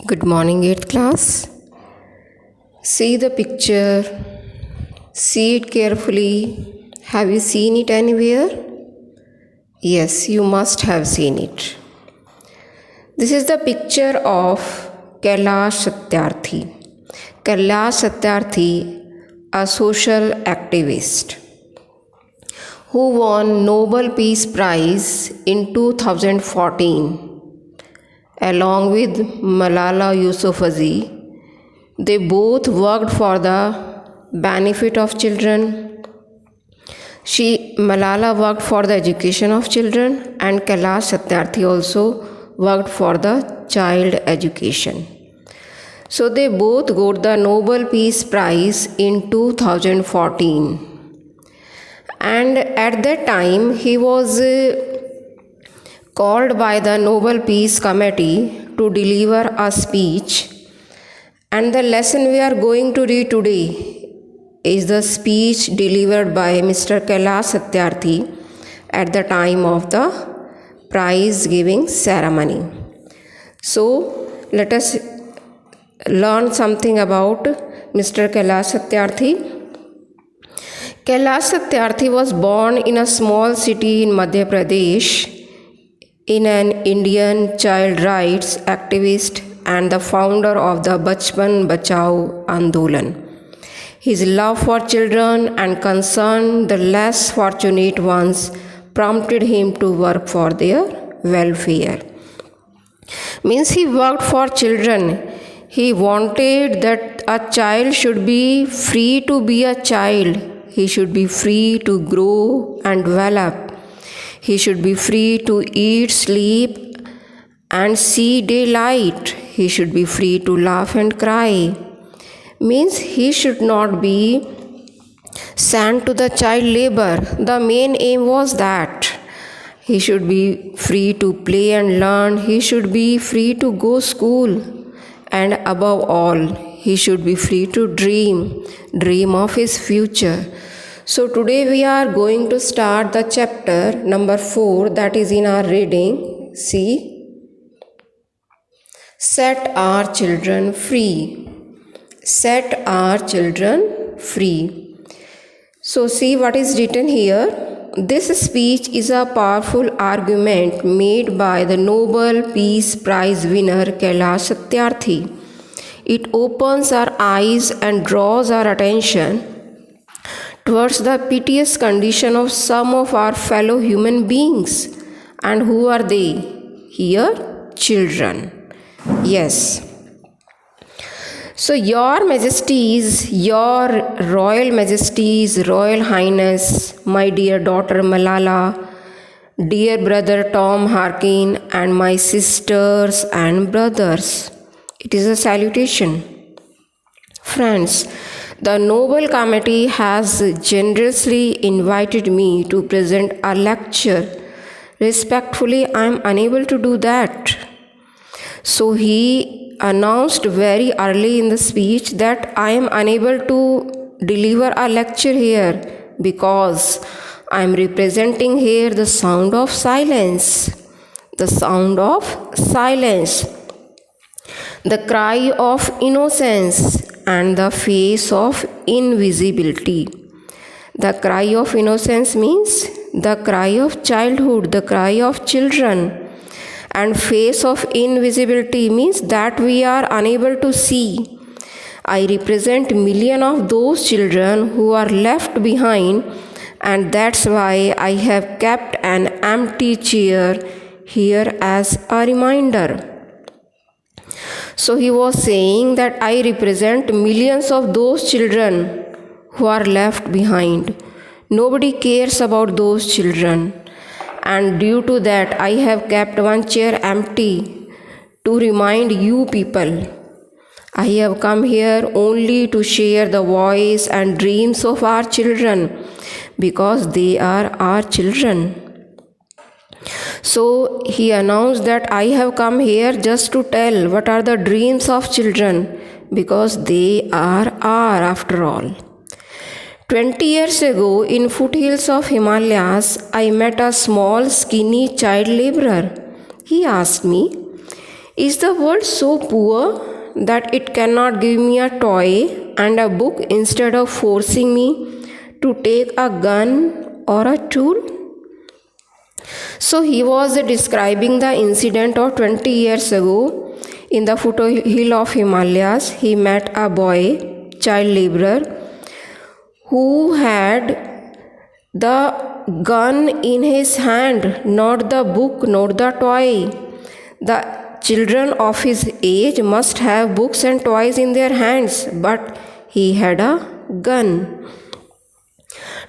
Good morning, 8th class. See the picture. See it carefully. Have you seen it anywhere? Yes, you must have seen it. This is the picture of Kailash Satyarthi. Kailash Satyarthi, a social activist who won Nobel Peace Prize in 2014 along with Malala Yousafzai. They both worked for the benefit of children. Malala worked for the education of children, and Kailash Satyarthi also worked for the child education. So they both got the Nobel Peace Prize in 2014. And at that time he was called by the Nobel Peace Committee to deliver a speech. And the lesson we are going to read today is the speech delivered by Mr. Kailash Satyarthi at the time of the prize giving ceremony. So let us learn something about Mr. Kailash Satyarthi. Kailash Satyarthi was born in a small city in Madhya Pradesh in an Indian child rights activist and the founder of the Bachpan Bachao Andolan. His love for children and concern the less fortunate ones prompted him to work for their welfare. Means he worked for children. He wanted that a child should be free to be a child. He should be free to grow and develop. He should be free to eat, sleep, and see daylight. He should be free to laugh and cry. Means he should not be sent to the child labor. The main aim was that he should be free to play and learn. He should be free to go school. And above all, he should be free to dream of his future. So today we are going to start the chapter number 4 that is in our reading. See, set our children free. Set our children free. So see what is written here. This speech is a powerful argument made by the Nobel Peace Prize winner Kailash Satyarthi. It opens our eyes and draws our attention towards the piteous condition of some of our fellow human beings. And who are they? Here, children. Yes. So, Your Majesties, Your Royal Majesties, Royal Highness, my dear daughter Malala, dear brother Tom Harkin, and my sisters and brothers. It is a salutation. Friends, the Nobel Committee has generously invited me to present a lecture. Respectfully, I am unable to do that. So he announced very early in the speech that I am unable to deliver a lecture here because I am representing here the sound of silence. The sound of silence. The cry of innocence and the face of invisibility. The cry of innocence means the cry of childhood, the cry of children. And face of invisibility means that we are unable to see. I represent millions of those children who are left behind, and that's why I have kept an empty chair here as a reminder. So he was saying that I represent millions of those children who are left behind. Nobody cares about those children. And due to that, I have kept one chair empty to remind you people. I have come here only to share the voice and dreams of our children because they are our children. So he announced that I have come here just to tell what are the dreams of children because they are after all. 20 years ago in foothills of Himalayas, I met a small skinny child laborer. He asked me, Is the world so poor that it cannot give me a toy and a book instead of forcing me to take a gun or a tool? So he was describing the incident of 20 years ago. In the foothill of Himalayas, he met a boy, child laborer, who had the gun in his hand, not the book, not the toy. The children of his age must have books and toys in their hands, but he had a gun.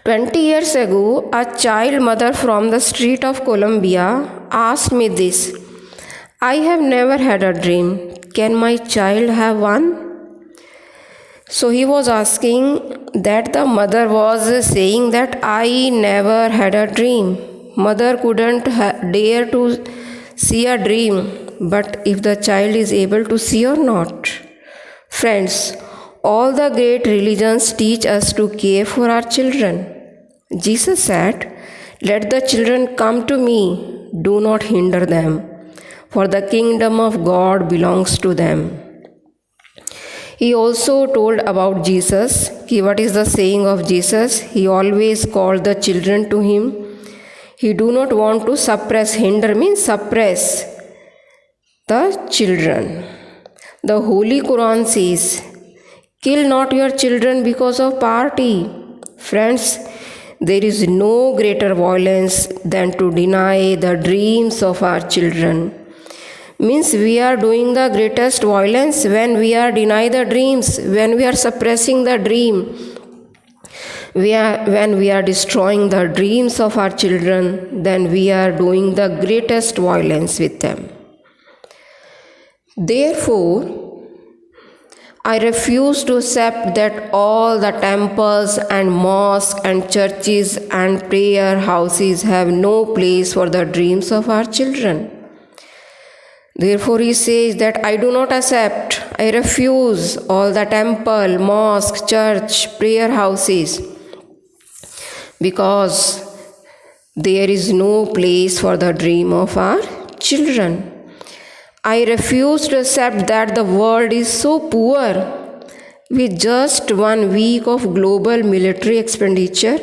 20 years ago, a child mother from the street of Columbia asked me this: I have never had a dream. Can my child have one? So he was asking that the mother was saying that I never had a dream. Mother couldn't dare to see a dream, but if the child is able to see or not. Friends, all the great religions teach us to care for our children. Jesus said, let the children come to me, do not hinder them, for the kingdom of God belongs to them. He also told about Jesus. What is the saying of Jesus? He always called the children to him. He do not want to suppress. Hinder means suppress the children. The Holy Quran says, kill not your children because of poverty. Friends, there is no greater violence than to deny the dreams of our children. Means we are doing the greatest violence when we are denying the dreams, when we are suppressing the dream, when we are destroying the dreams of our children, then we are doing the greatest violence with them. Therefore, I refuse to accept that all the temples and mosques and churches and prayer houses have no place for the dreams of our children. Therefore, he says that I do not accept, I refuse all the temple, mosque, church, prayer houses, because there is no place for the dream of our children. I refuse to accept that the world is so poor with just 1 week of global military expenditure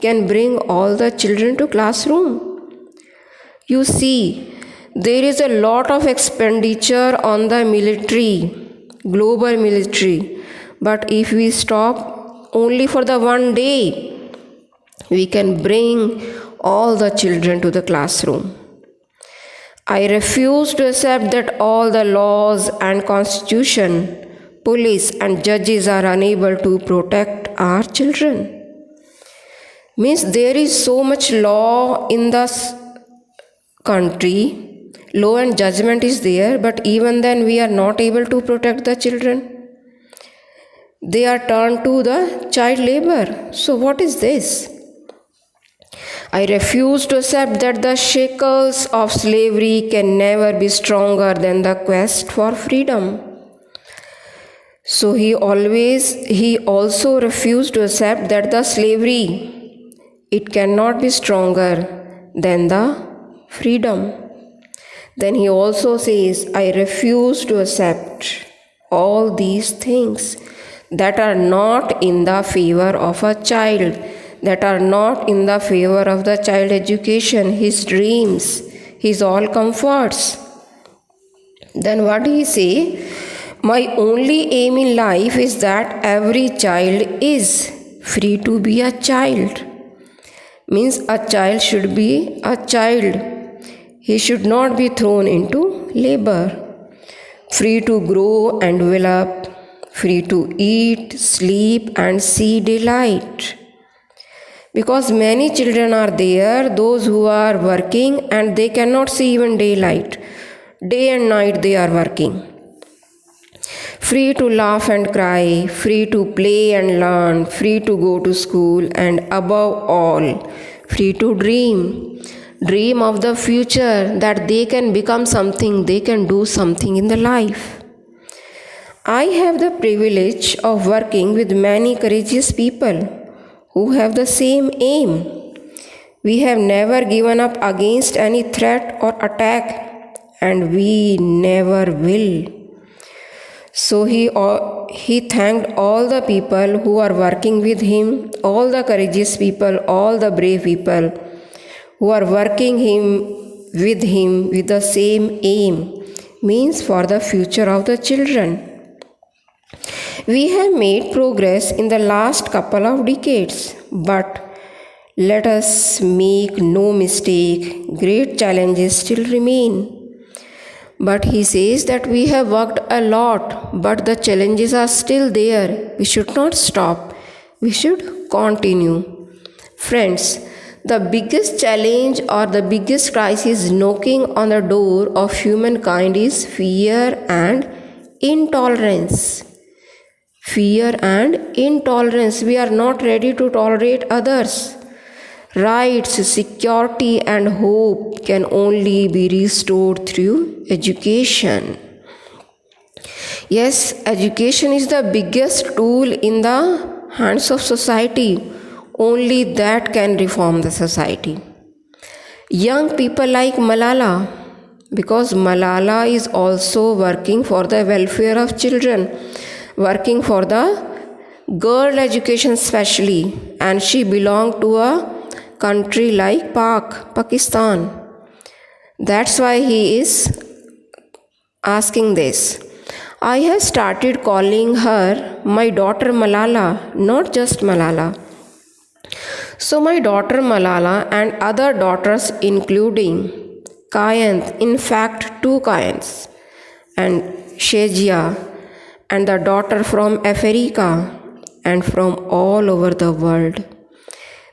can bring all the children to classroom. You see, there is a lot of expenditure on the military, global military, but if we stop only for the 1 day, we can bring all the children to the classroom. I refuse to accept that all the laws and constitution, police and judges are unable to protect our children. Means there is so much law in the country, law and judgment is there, but even then we are not able to protect the children. They are turned to the child labor. So what is this? I refuse to accept that the shackles of slavery can never be stronger than the quest for freedom. So he also refused to accept that the slavery, it cannot be stronger than the freedom. Then he also says, I refuse to accept all these things that are not in the favor of a child, that are not in the favor of the child education, his dreams, his all comforts. Then what did he say? My only aim in life is that every child is free to be a child. Means a child should be a child. He should not be thrown into labor. Free to grow and develop, free to eat, sleep and see daylight. Because many children are there, those who are working and they cannot see even daylight. Day and night they are working. Free to laugh and cry, free to play and learn, free to go to school, and above all, free to dream. Dream of the future, that they can become something, they can do something in the life. I have the privilege of working with many courageous people who have the same aim. We have never given up against any threat or attack, and we never will. So he thanked all the people who are working with him, all the courageous people, all the brave people who are working with him with the same aim, means for the future of the children. We have made progress in the last couple of decades, but let us make no mistake, great challenges still remain. But he says that we have worked a lot, but the challenges are still there. We should not stop. We should continue. Friends, the biggest challenge or the biggest crisis knocking on the door of humankind is fear and intolerance. Fear and intolerance. We are not ready to tolerate others. Rights, security, and hope can only be restored through education. Yes, education is the biggest tool in the hands of society. Only that can reform the society. Young people like Malala, because Malala is also working for the welfare of children, working for the girl education especially, and she belonged to a country like Pakistan. That's why he is asking this. I have started calling her my daughter Malala, not just Malala. So my daughter Malala and other daughters including Kayanth, in fact 2 Kayants, and Shejia, and the daughter from Africa and from all over the world.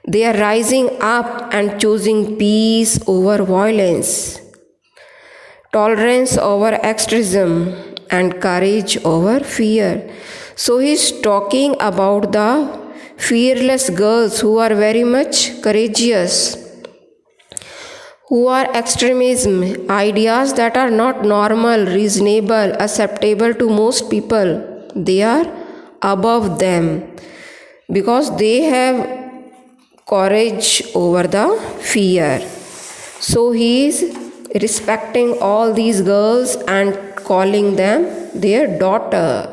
They are rising up and choosing peace over violence, tolerance over extremism, and courage over fear. So he is talking about the fearless girls who are very much courageous, who are extremism, ideas that are not normal, reasonable, acceptable to most people. They are above them because they have courage over the fear. So he is respecting all these girls and calling them their daughter.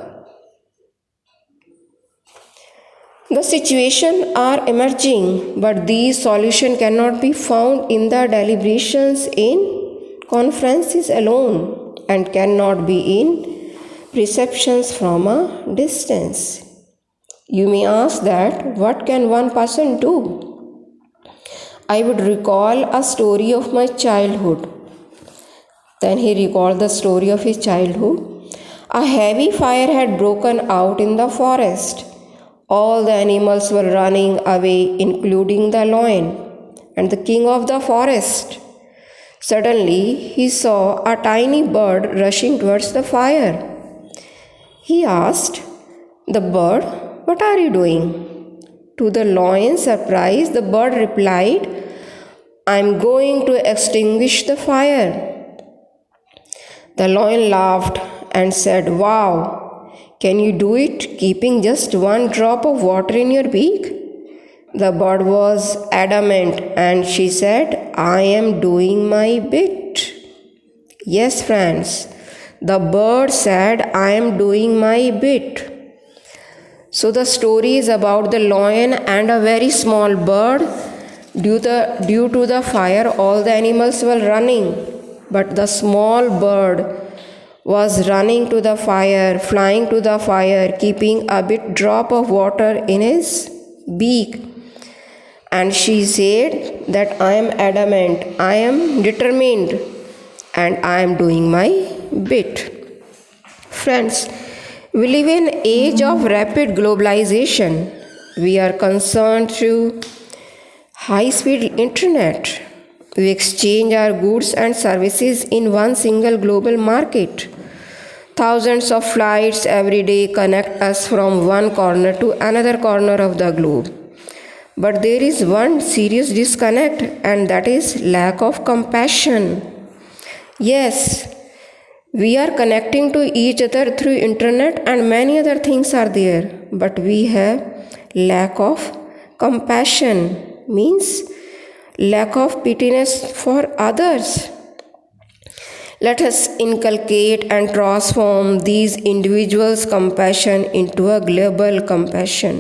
The situations are emerging, but these solutions cannot be found in the deliberations in conferences alone and cannot be in perceptions from a distance. You may ask that, what can one person do? I would recall a story of my childhood. Then he recalled the story of his childhood. A heavy fire had broken out in the forest. All the animals were running away, including the lion and the king of the forest. Suddenly, he saw a tiny bird rushing towards the fire. He asked the bird, "What are you doing?" To the lion's surprise, the bird replied, "I am going to extinguish the fire." The lion laughed and said, "Wow! Can you do it keeping just one drop of water in your beak?" The bird was adamant and she said, "I am doing my bit." Yes, friends, the bird said, "I am doing my bit." So the story is about the lion and a very small bird. Due to the fire, all the animals were running, but the small bird was running to the fire, flying to the fire, keeping a bit drop of water in his beak. And she said that I am adamant, I am determined, and I am doing my bit. Friends, we live in an age of rapid globalization. We are concerned through high-speed internet. We exchange our goods and services in one single global market. Thousands of flights every day connect us from one corner to another corner of the globe. But there is one serious disconnect, and that is lack of compassion. Yes, we are connecting to each other through internet and many other things are there, but we have lack of compassion, means lack of pitiness for others. Let us inculcate and transform these individuals' compassion into a global compassion.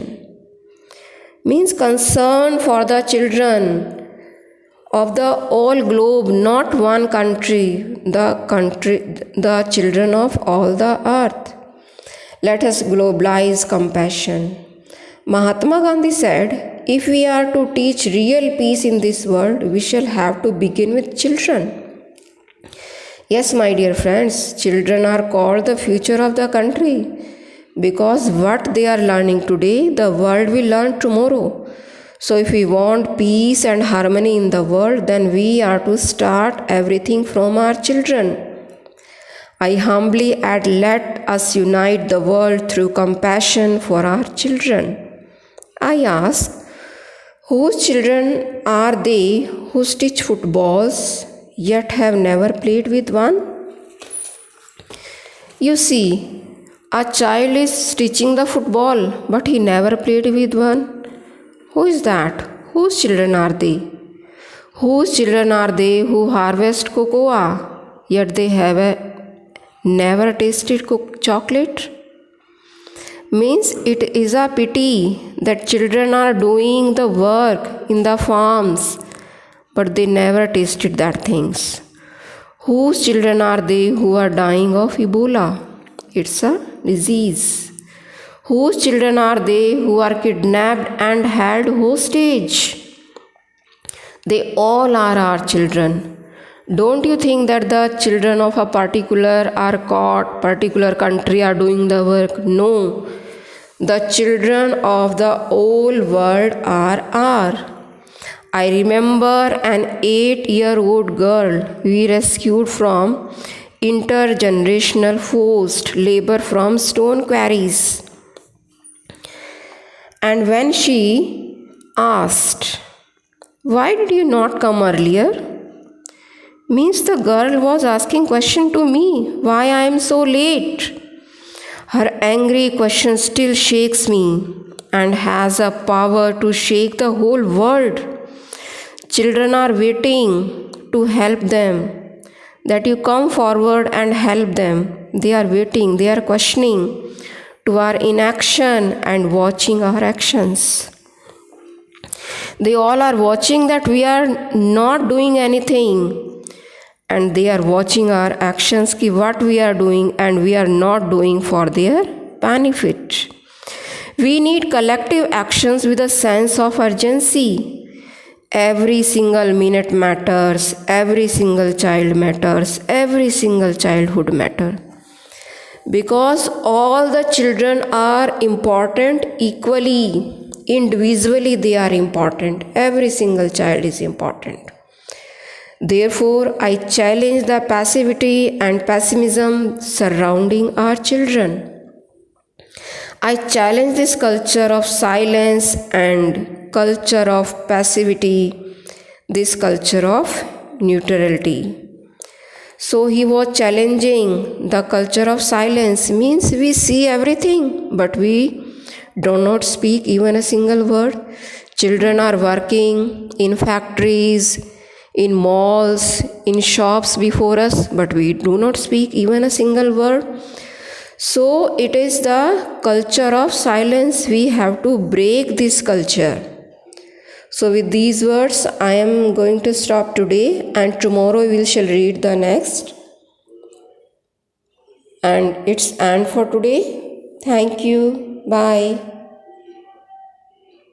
Means concern for the children of the whole globe, not one country, the children of all the earth. Let us globalize compassion. Mahatma Gandhi said, if we are to teach real peace in this world, we shall have to begin with children. Yes, my dear friends, children are called the future of the country because what they are learning today, the world will learn tomorrow. So if we want peace and harmony in the world, then we are to start everything from our children. I humbly add, let us unite the world through compassion for our children. I ask, whose children are they who stitch footballs yet have never played with one? You see, a child is stitching the football, but he never played with one. Who is that? Whose children are they? Whose children are they who harvest cocoa, yet they have never tasted chocolate? Means it is a pity that children are doing the work in the farms, but they never tasted that things. Whose children are they who are dying of Ebola? It's a disease. Whose children are they who are kidnapped and held hostage? They all are our children. Don't you think that the children of a particular country are doing the work? No. The children of the whole world are our. I remember an 8-year-old girl we rescued from intergenerational forced labor from stone quarries. And when she asked, why did you not come earlier? Means the girl was asking question to me, why I am so late? Her angry question still shakes me and has a power to shake the whole world. Children are waiting to help them, that you come forward and help them. They are waiting, they are questioning to our inaction and watching our actions. They all are watching that we are not doing anything, and they are watching our actions, ki what we are doing and we are not doing for their benefit. We need collective actions with a sense of urgency. Every single minute matters, every single child matters, every single childhood matters. Because all the children are important equally, individually they are important. Every single child is important. Therefore, I challenge the passivity and pessimism surrounding our children. I challenge this culture of silence and culture of passivity, this culture of neutrality. So he was challenging the culture of silence, means we see everything, but we do not speak even a single word. Children are working in factories, in malls, in shops before us, but we do not speak even a single word. So it is the culture of silence. We have to break this culture. So with these words, I am going to stop today, and tomorrow we shall read the next. And it's end for today. Thank you. Bye.